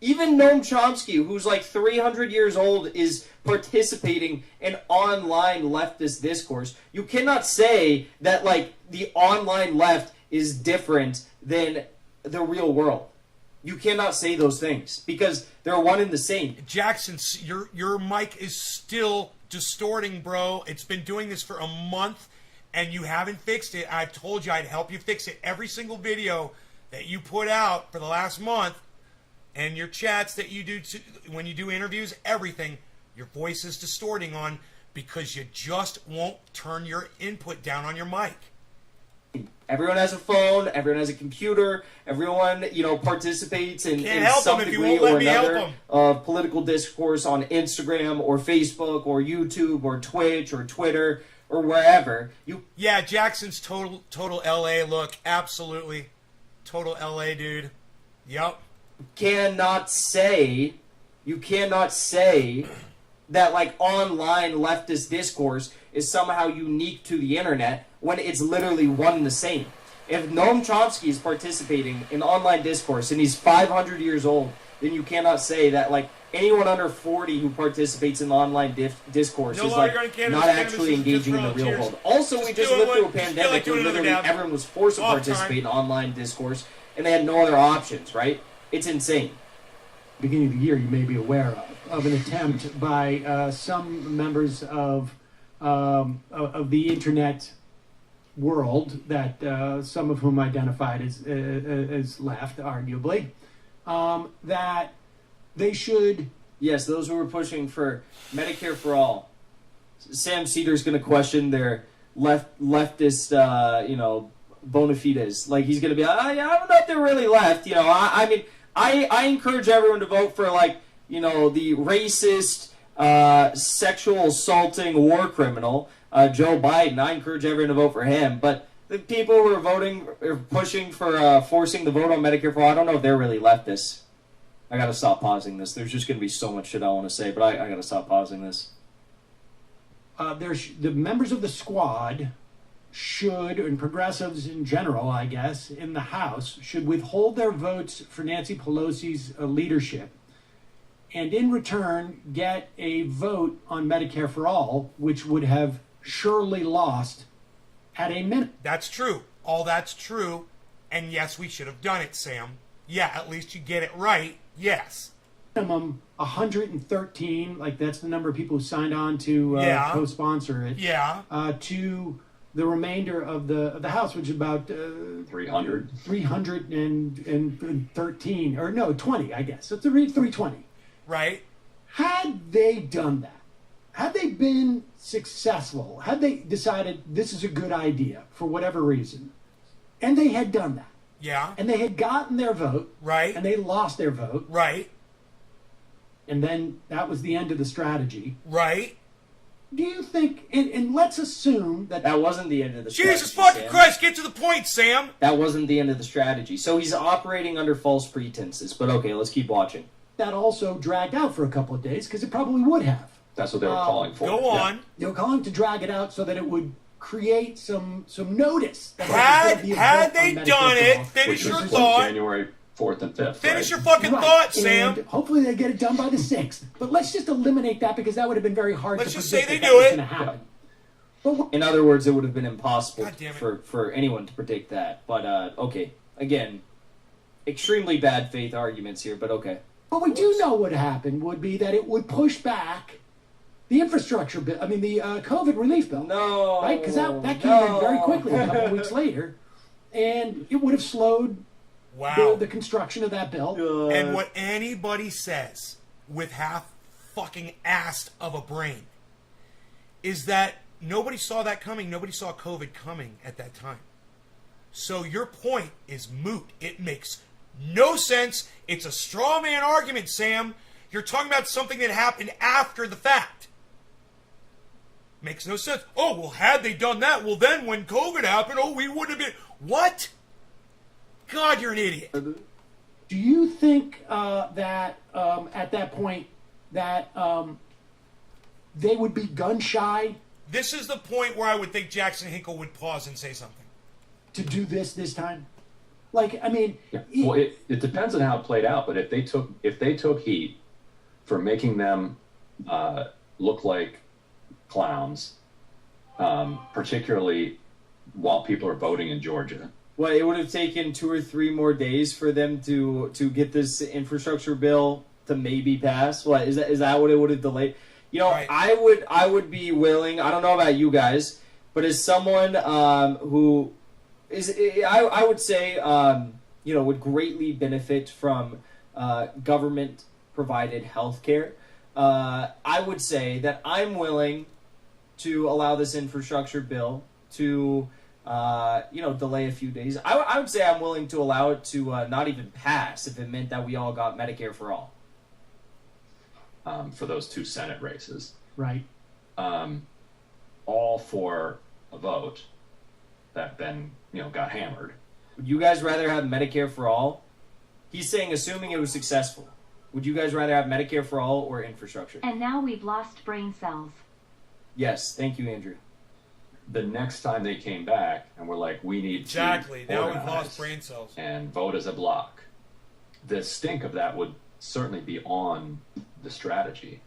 Even Noam Chomsky, who's like 300 years old, is participating in online leftist discourse. You cannot say that like the online left is different than the real world. You cannot say those things because they're one and the same. Jackson, your mic is still distorting, bro. It's been doing this for a month and you haven't fixed it. I've told you I'd help you fix it. Every single video that you put out for the last month and your chats that you do when you do interviews, everything, your voice is distorting on because you just won't turn your input down on your mic. Everyone has a phone, everyone has a computer, everyone, participates in some degree or another of political discourse on Instagram or Facebook or YouTube or Twitch or Twitter or wherever. Yeah, Jackson's total LA look. Absolutely. Total LA, dude. Yup. You cannot say that like online leftist discourse is somehow unique to the internet when it's literally one and the same. If Noam Chomsky is participating in online discourse and he's 500 years old, then you cannot say that like anyone under 40 who participates in online discourse is like not actually engaging in the real world. Also, we just lived through a pandemic where literally everyone was forced to participate in online discourse and they had no other options, right? It's insane. Beginning of the year, you may be aware of an attempt by some members of the internet world that some of whom identified as left, arguably, that they should. Yes, those who were pushing for Medicare for all. Sam Seder's going to question their leftist, bona fides. Like he's going to be, I don't know if they're really left. I encourage everyone to vote for like, the racist, sexual assaulting war criminal, Joe Biden. I encourage everyone to vote for him. But the people who are pushing for forcing the vote on Medicare for all, I don't know if they're really leftists. I gotta stop pausing this. There's just gonna be so much shit I want to say, but I gotta stop pausing this. The members of the squad should, and progressives in general, I guess, in the House, should withhold their votes for Nancy Pelosi's leadership, and in return get a vote on Medicare for all, which would have surely lost at a minute. That's true. All that's true. And yes, we should have done it, Sam. Yeah, at least you get it right. Yes. Minimum 113, like that's the number of people who signed on to co-sponsor it. Yeah. To the remainder of the House, which is about 300. 313, or no, 20, I guess. So it's 320. Right? Had they done that, had they been successful, had they decided this is a good idea for whatever reason, and they had done that, Yeah. and they had gotten their vote, Right. and they lost their vote, Right. and then that was the end of the strategy. Right. Do you think, and let's assume that That wasn't the end of the Jesus strategy, fucking Sam. Christ, get to the point, Sam. That wasn't the end of the strategy. So he's operating under false pretenses. But okay, let's keep watching. that also dragged out for a couple of days, because it probably would have. That's what they were calling for. Go Yeah. on. They were calling to drag it out so that it would create some notice. That Had there was gonna be a had vote on they Medicare done for it, all. finish Which your is thought. January 4th and 5th. Finish right? your fucking Right, thought, Sam. and hopefully they get it done by the 6th. But let's just eliminate that, because that would have been very hard Let's to just predict say they that do was it. going to happen. But In other words, it would have been impossible God damn it. for anyone to predict that. But okay, again, extremely bad faith arguments here. But okay. what we do know would happen would be that it would push back the infrastructure bill. I mean, the COVID relief bill. No, Right? Because that came in very quickly a couple of weeks later. And it would have slowed Wow. the construction of that bill. And what anybody says with half fucking assed of a brain is that nobody saw that coming. Nobody saw COVID coming at that time. So your point is moot. It makes no sense. It's a straw man argument, Sam. You're talking about something that happened after the fact. Makes no sense. Oh, well, had they done that, well, then when COVID happened, oh, we would have been. What? God, you're an idiot. Do you think that at that point that they would be gun shy This is the point where I would think Jackson Hinkle would pause and say something. to do this time? Like, I mean, Yeah. Well, it depends on how it played out, but if they took heat for making them look like clowns, particularly while people are voting in Georgia. Well, it would have taken 2 or 3 more days for them to get this infrastructure bill to maybe pass. What is that? What it would have delayed? You know, Right. I would be willing. I don't know about you guys, but as someone who is, I would say, would greatly benefit from government provided health care. I would say that I'm willing to allow this infrastructure bill to delay a few days. I would say I'm willing to allow it to not even pass if it meant that we all got Medicare for all. For those 2 Senate races, right? all for a vote that then got hammered. Would you guys rather have Medicare for all? He's saying, assuming it was successful, would you guys rather have Medicare for all or infrastructure? And now we've lost brain cells. Yes, thank you, Andrew. The next time they came back and were like, we need Exactly. to Now we've organize lost brain cells. and vote as a block, the stink of that would certainly be on the strategy,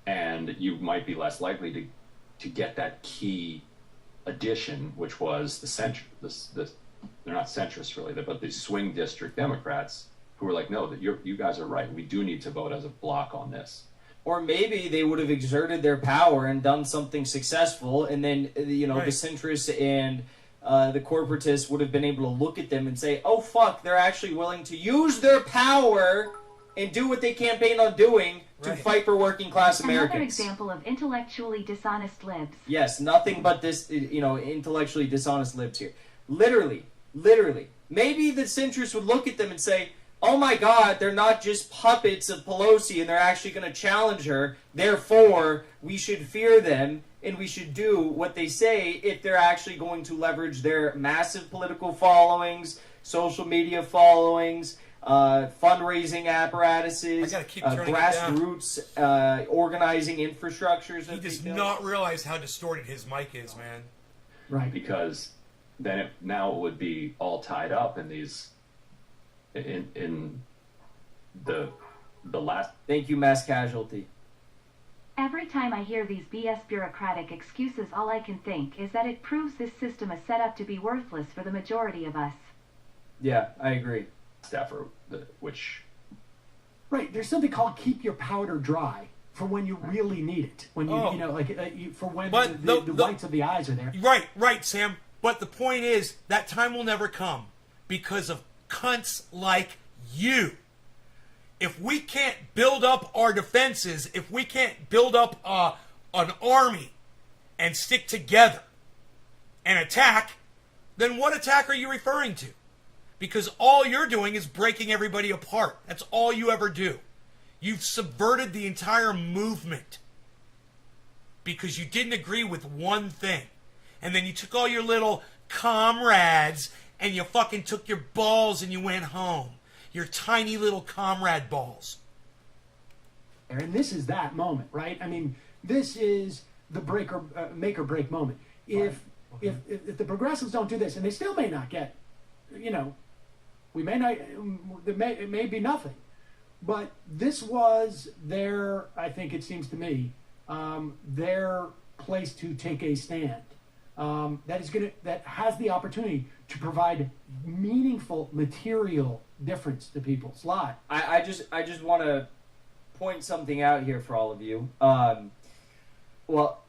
and you might be less likely to get that key addition, which was the they're not centrist really, but the swing district Democrats who were like, no, that you guys are right. We do need to vote as a block on this. Or maybe they would have exerted their power and done something successful, and then Right. the centrists and the corporatists would have been able to look at them and say, "Oh fuck, they're actually willing to use their power and do what they campaign on doing to Right. fight for working class Another Americans." example of intellectually dishonest libs. Yes, nothing but this, intellectually dishonest libs here. Literally. Maybe the centrists would look at them and say, oh my God, they're not just puppets of Pelosi and they're actually going to challenge her. Therefore, we should fear them and we should do what they say if they're actually going to leverage their massive political followings, social media followings, fundraising apparatuses, I gotta keep turning it down. grassroots organizing infrastructures. He that does they build. not realize how distorted his mic is, man. Right. Because then now it would be all tied up in these in the last. Thank you, mass casualty. Every time I hear these BS bureaucratic excuses, all I can think is that it proves this system is set up to be worthless for the majority of us. Yeah, I agree. Effort, which Right. There's something called keep your powder dry. for when you really need it. When you, Oh. you know, like for when But the the- whites of the eyes are there. Right, Sam. But the point is, that time will never come because of cunts like you. If we can't build up our defenses, if we can't build up an army and stick together and attack, then what attack are you referring to? Because all you're doing is breaking everybody apart. That's all you ever do. You've subverted the entire movement because you didn't agree with one thing. And then you took all your little comrades and you fucking took your balls and you went home. Your tiny little comrade balls. And this is that moment, right? I mean, this is the make or break moment. If the progressives don't do this, and they still may not get, we may not. It may be nothing, but this was their. I think it seems to me, their place to take a stand. That has the opportunity to provide meaningful material difference to people's lives. I just want to point something out here for all of you. Well,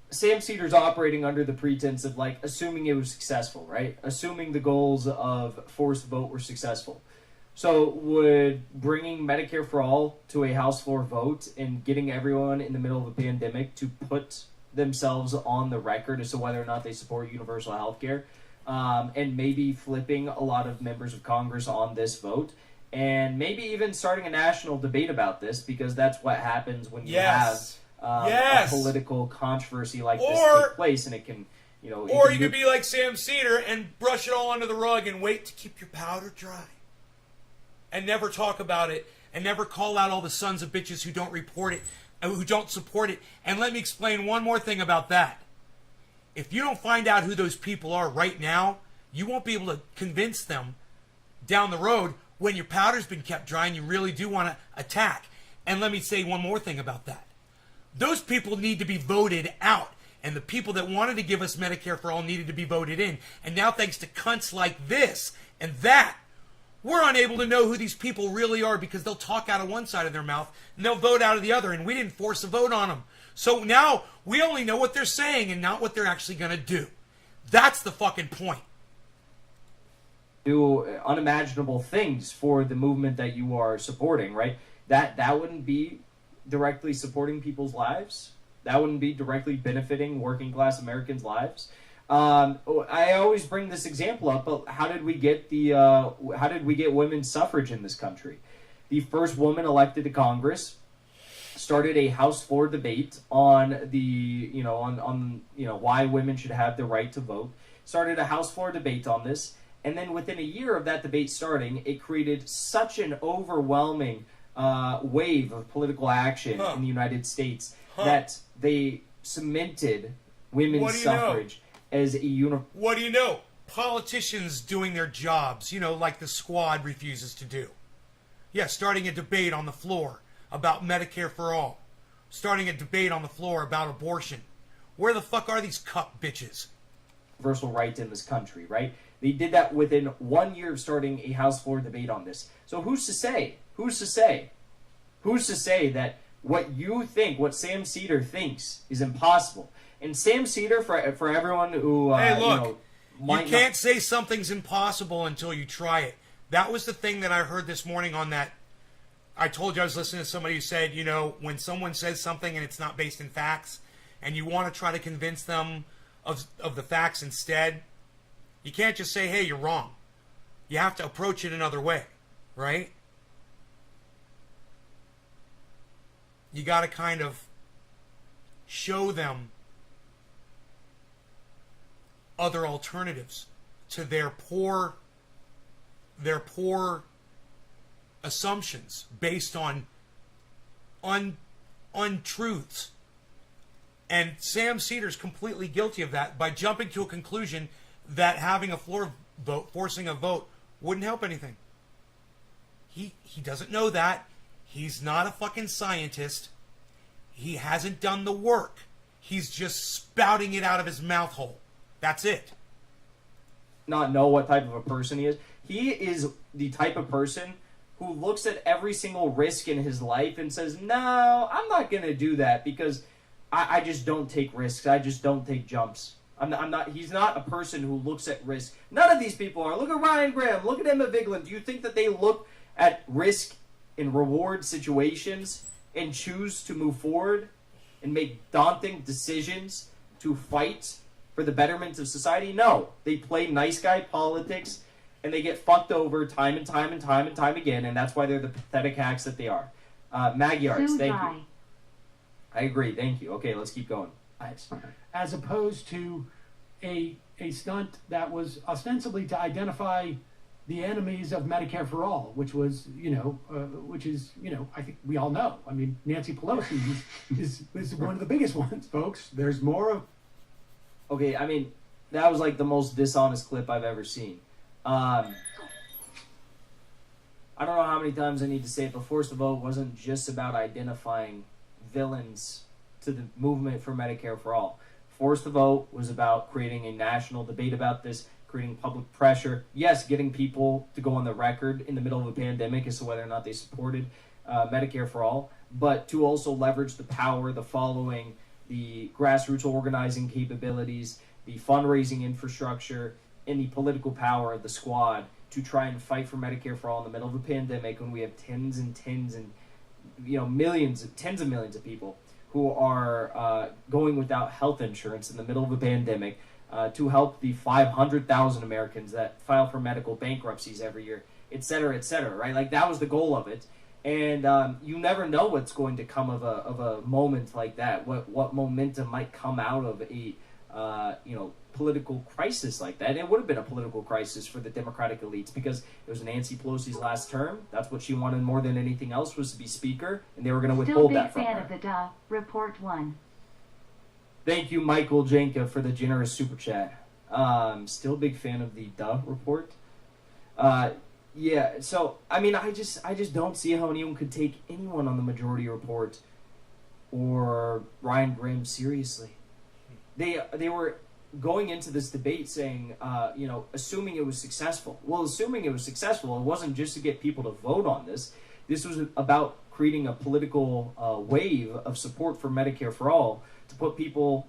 Sam Cedars operating under the pretense of assuming it was successful, right? Assuming the goals of forced vote were successful. So would bringing Medicare for all to a House floor vote and getting everyone in the middle of a pandemic to put themselves on the record as to whether or not they support universal health care, and maybe flipping a lot of members of Congress on this vote, and maybe even starting a national debate about this, because that's what happens when you Yes. have Yes. a political controversy like this Or- take place, and it can, Or you could be like Sam Cedar and brush it all under the rug and wait to keep your powder dry. And never talk about it, and never call out all the sons of bitches who don't report it, who don't support it. And let me explain one more thing about that. If you don't find out who those people are right now, you won't be able to convince them down the road when your powder's been kept dry and you really do want to attack. And let me say one more thing about that. Those people need to be voted out. And the people that wanted to give us Medicare for all needed to be voted in. And now thanks to cunts like this and that, we're unable to know who these people really are because they'll talk out of one side of their mouth and they'll vote out of the other, and we didn't force a vote on them. So now we only know what they're saying and not what they're actually going to do. That's the fucking point. do unimaginable things for the movement that you are supporting, right? That wouldn't be directly supporting people's lives. That wouldn't be directly benefiting working class Americans' lives. I always bring this example up, but how did we get women's suffrage in this country? The first woman elected to Congress started a House floor debate on why women should have the right to vote. Started a House floor debate on this, and then within a year of that debate starting, it created such an overwhelming wave of political action in the United States that they cemented women's suffrage as a What do you know? Politicians doing their jobs, like the Squad refuses to do. Yeah, starting a debate on the floor about Medicare for all. Starting a debate on the floor about abortion. Where the fuck are these cup bitches? universal right in this country, right? They did that within 1 year of starting a House floor debate on this. So who's to say that what you think, what Sam Cedar thinks is impossible? And Sam Cedar, for everyone who Hey, look, might you can't say something's impossible until you try it. That was the thing that I heard this morning on that. I told you I was listening to somebody who said, when someone says something and it's not based in facts, and you want to try to convince them of the facts instead, you can't just say, hey, you're wrong. You have to approach it another way, right? You got to kind of show them other alternatives to their poor assumptions based on untruths. And Sam Cedar's completely guilty of that by jumping to a conclusion that having a floor vote, forcing a vote, wouldn't help anything. He doesn't know that. He's not a fucking scientist. He hasn't done the work. He's just spouting it out of his mouth hole. That's it. not know what type of a person he is. He is the type of person who looks at every single risk in his life and says, no, I'm not going to do that because I just don't take risks. I just don't take jumps. I'm not. He's not a person who looks at risk. None of these people are. Look at Ryan Graham. Look at Emma Vigeland. Do you think that they look at risk and reward situations and choose to move forward and make daunting decisions to fight for the betterment of society? No. They play nice guy politics and they get fucked over time and time and time and time again, and that's why they're the pathetic hacks that they are. Maggie Arts, Sue thank Dry. you. I agree. Thank you. Okay, let's keep going. Nice. As opposed to a stunt that was ostensibly to identify the enemies of Medicare for All, which was, I think we all know. I mean, Nancy Pelosi is one of the biggest ones, folks. There's more of. Okay, I mean, that was like the most dishonest clip I've ever seen. I don't know how many times I need to say it, but Force the Vote wasn't just about identifying villains to the movement for Medicare for All. Force the Vote was about creating a national debate about this, creating public pressure. Yes, getting people to go on the record in the middle of a pandemic as to whether or not they supported Medicare for All, but to also leverage the power, the following, the grassroots organizing capabilities, the fundraising infrastructure, and the political power of the squad to try and fight for Medicare for All in the middle of a pandemic when we have tens and tens and millions, tens of millions of people who are going without health insurance in the middle of a pandemic, to help the 500,000 Americans that file for medical bankruptcies every year, et cetera, right? Like, that was the goal of it. And you never know what's going to come of a moment like that, what momentum might come out of a political crisis like that. And it would have been a political crisis for the Democratic elites because it was Nancy Pelosi's last term. That's what she wanted more than anything else, was to be speaker, and they were going to Still withhold big that from fan her. of the duh. Report 1. Thank you, Michael Janka, for the generous super chat. Still big fan of the duh report. Yeah, so I mean, I just don't see how anyone could take anyone on the Majority Report or Ryan Graham seriously. They were going into this debate saying, assuming it was successful. Well, assuming it was successful, it wasn't just to get people to vote on this. This was about creating a political wave of support for Medicare for All to put people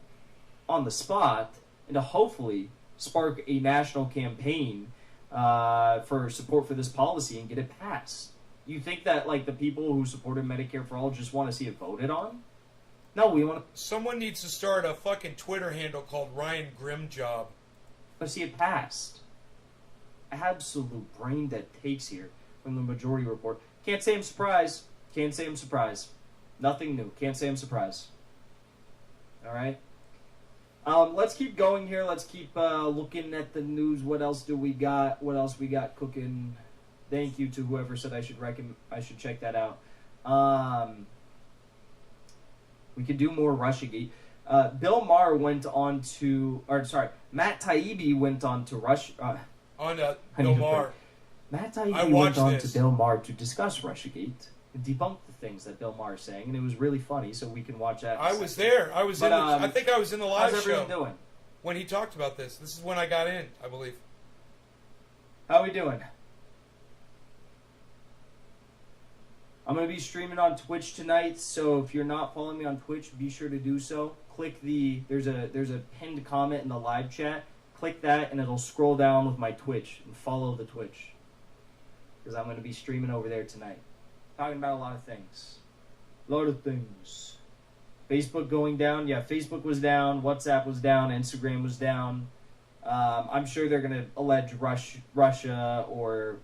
on the spot and to hopefully spark a national campaign for support for this policy and get it passed. You think that, like, the people who supported Medicare for All just want to see it voted on? No, we want Someone needs to start a fucking Twitter handle called Ryan Grimjob. to see it passed. Absolute brain dead takes here from the Majority Report. Can't say I'm surprised. Can't say I'm surprised. Nothing new. Can't say I'm surprised. Alright? Let's keep going here. Let's keep looking at the news. What else do we got? What else we got cooking? Thank you to whoever said I should check that out. We could do more Russiagate. Bill Maher went on to, Matt Taibbi went on to Bill Maher. Matt I Taibbi went watched on this. to Bill Maher to discuss Russiagate and debunk the things that Bill Maher is saying, and it was really funny. So we can watch that. in a I was second. there. But, I think I was in the live How's everyone show doing? when he talked about this. This is when I got in, I believe. How we doing? I'm going to be streaming on Twitch tonight, so if you're not following me on Twitch, be sure to do so. Click there's a pinned comment in the live chat. Click that, and it'll scroll down with my Twitch, and follow the Twitch. Because I'm going to be streaming over there tonight. Talking about a lot of things. Facebook going down. Yeah, Facebook was down. WhatsApp was down. Instagram was down. I'm sure they're going to allege Russia or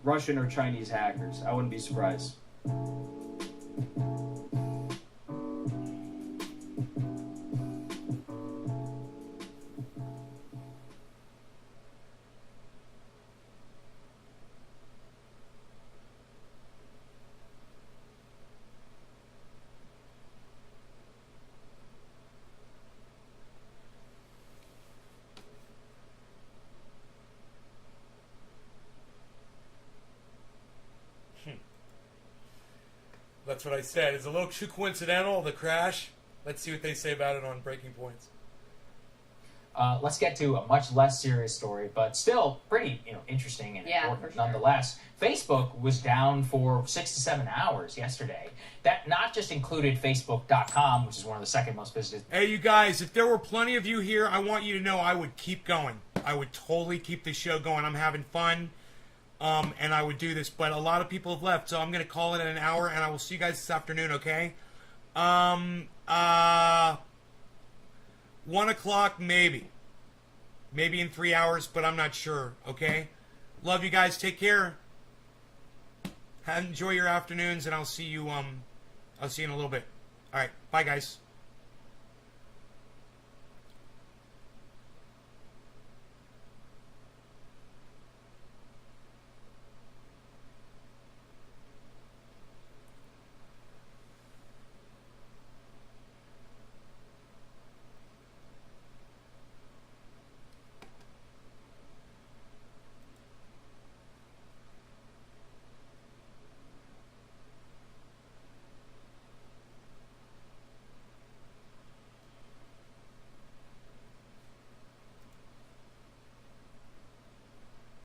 Russian or Chinese hackers. I wouldn't be surprised. That's what I said. It's a little too coincidental, the crash. Let's see what they say about it on Breaking Points. let's get to a much less serious story, but still pretty interesting and Yeah, important for sure. nonetheless. Facebook was down for 6 to 7 hours yesterday. That not just included Facebook.com, which is one of the second most visited. Hey, you guys, if there were plenty of you here, I want you to know I would keep going. I would totally keep the show going. I'm having fun, and I would do this. But a lot of people have left, so I'm going to call it an hour, and I will see you guys this afternoon, okay? 1 o'clock, maybe. Maybe in 3 hours, but I'm not sure, okay? Love you guys. Take care. Enjoy your afternoons, and I'll see you in a little bit. All right. Bye, guys.